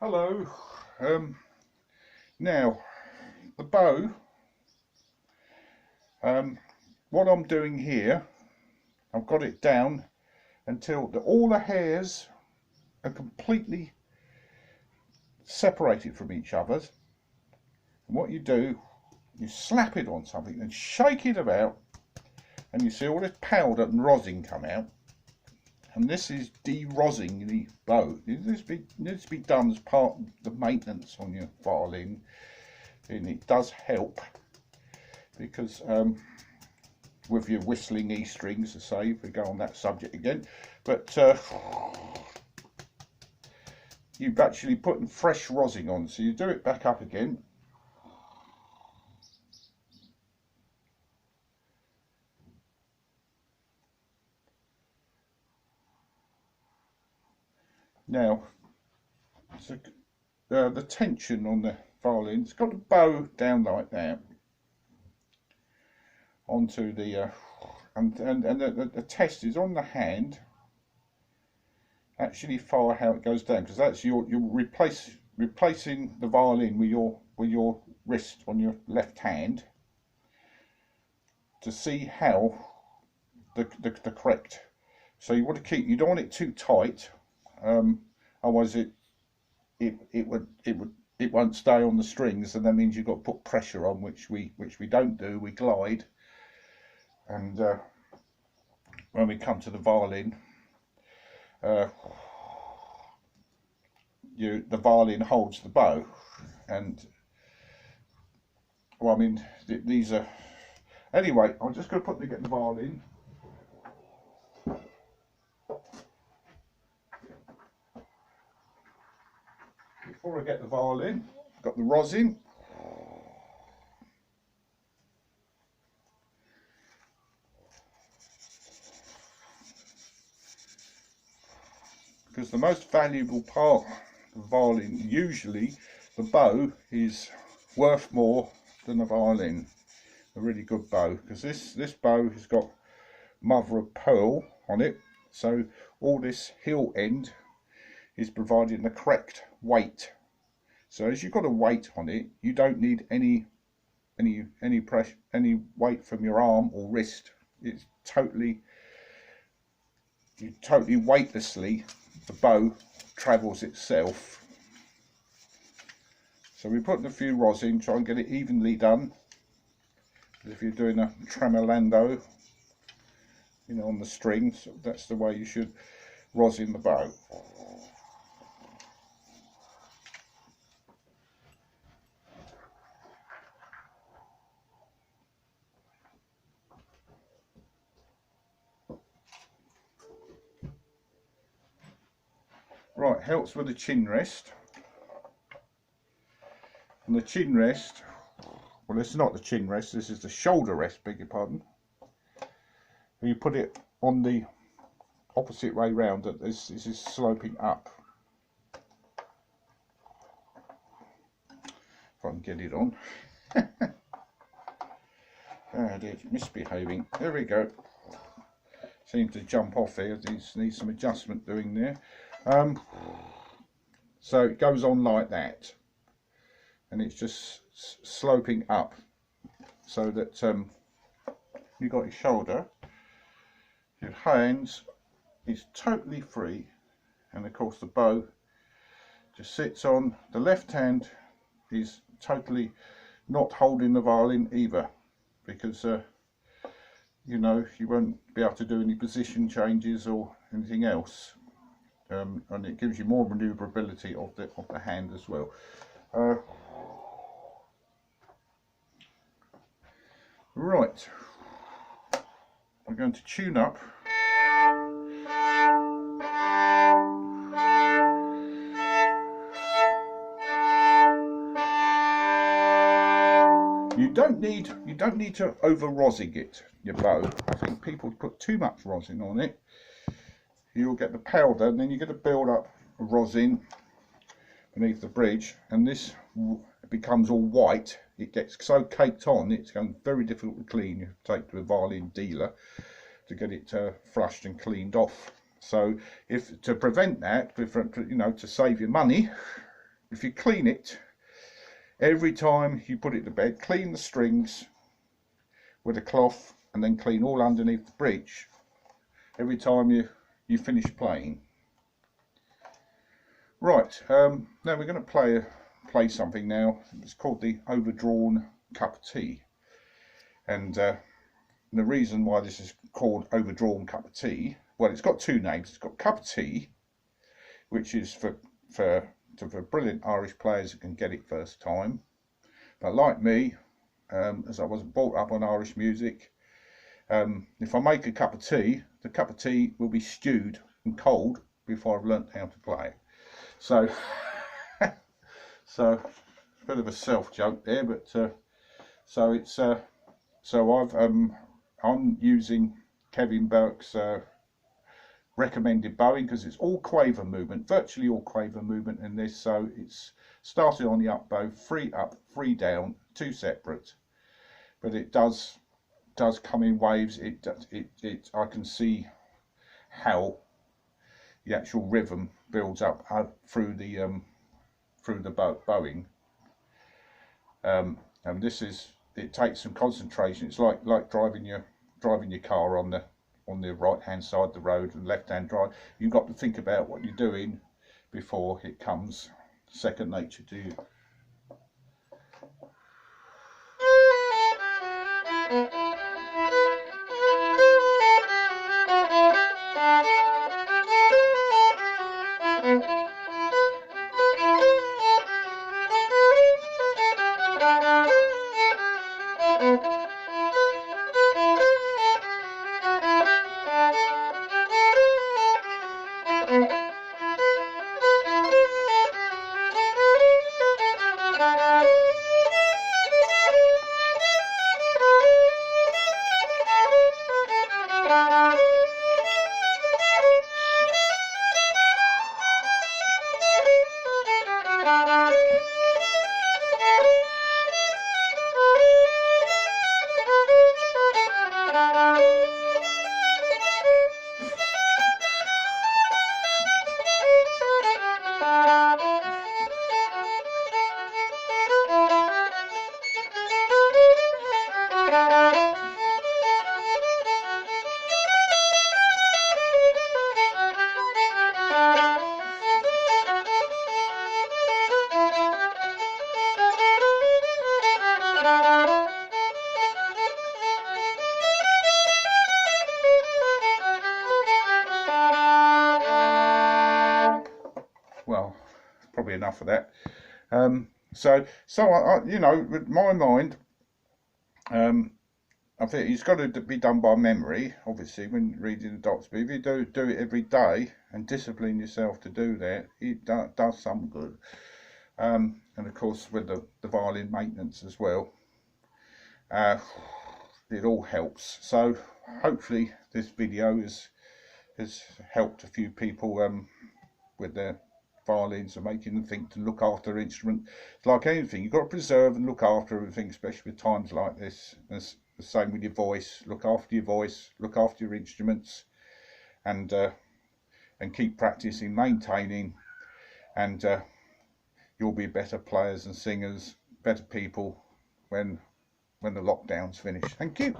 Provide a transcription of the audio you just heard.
Hello. Now the bow, what I'm doing here, I've got it down until all the hairs are completely separated from each other. And what you do, you slap it on something and shake it about, and you see all this powder and rosin come out. And this is de-rosin the bow. It needs to be done as part of the maintenance on your violin, and it does help because with your whistling E strings, to say, if we go on that subject again, but you've actually putting fresh rosin on, so you do it back up again. Now, so, the tension on the violin, it's got the bow down like that onto the and the test is on the hand. Actually, fire how it goes down, because that's you're replacing the violin with your wrist on your left hand to see how the correct. So you want to keep, you don't want it too tight. Otherwise it won't stay on the strings, and that means you've got to put pressure on, which we don't do. We glide, and when we come to the violin, the violin holds the bow, and well, I mean these are anyway. I'm just going to get the violin. Before I get the violin, I've got the rosin. Because the most valuable part of the violin, usually the bow, is worth more than the violin. A really good bow, because this bow has got mother of pearl on it, so all this hill end is providing the correct weight. So as you've got a weight on it, you don't need any pressure, any weight from your arm or wrist. It's totally weightlessly, the bow travels itself. So we're putting a few rosin, try and get it evenly done. If you're doing a tremolando, you know, on the strings, that's the way you should rosin the bow. Right, helps with the chin rest. And the chin rest, well, this is not the chin rest, this is the shoulder rest, beg your pardon. You put it on the opposite way round, that this is sloping up. If I can get it on. Ah, dear, misbehaving. There we go. Seems to jump off there. Needs some adjustment doing there. So it goes on like that, and it's just sloping up, so that you've got your shoulder, your hands is totally free, and of course the bow just sits on. The left hand is totally not holding the violin either, because you know, you won't be able to do any position changes or anything else. And it gives you more manoeuvrability of the hand as well. Right, I'm going to tune up. You don't need to over rosin it, your bow. I think people put too much rosin on it. You'll get the powder, and then you get to build up rosin beneath the bridge, and this becomes all white. It gets so caked on, it's going very difficult to clean. You have to take to a violin dealer to get it flushed and cleaned off. So, if to prevent that, you know, to save your money, if you clean it every time you put it to bed, clean the strings with a cloth and then clean all underneath the bridge every time you finish playing. Right, now we're going to play something now. It's called the Overdrawn Cup of Tea, and the reason why this is called Overdrawn Cup of Tea, well, it's got two names. It's got Cup of Tea, which is for brilliant Irish players that can get it first time, but like me, as I wasn't brought up on Irish music, if I make a cup of tea, the cup of tea will be stewed and cold before I've learnt how to play it. So, so a bit of a self joke there, but so it's I'm using Kevin Burke's recommended bowing, because it's all quaver movement, virtually all quaver movement in this. So it's started on the up bow, 3 up, 3 down, 2 separate, but it does come in waves. I can see how the actual rhythm builds up through the bowing, and it takes some concentration. It's like driving your car on the right hand side of the road and left hand drive. You've got to think about what you're doing before it comes second nature to you. Well, probably enough of that. So I, you know, with my mind, I think it's got to be done by memory, obviously, when reading the dots. But if you do it every day and discipline yourself to do that, it does some good. And of course, with the violin maintenance as well, it all helps. So hopefully this video has helped a few people with their violins and making them think to look after their instrument. It's like anything, you've got to preserve and look after everything, especially with times like this. It's the same with your voice. Look after your voice, look after your instruments, and keep practicing, maintaining, and you'll be better players and singers, better people when the lockdown's finished. Thank you.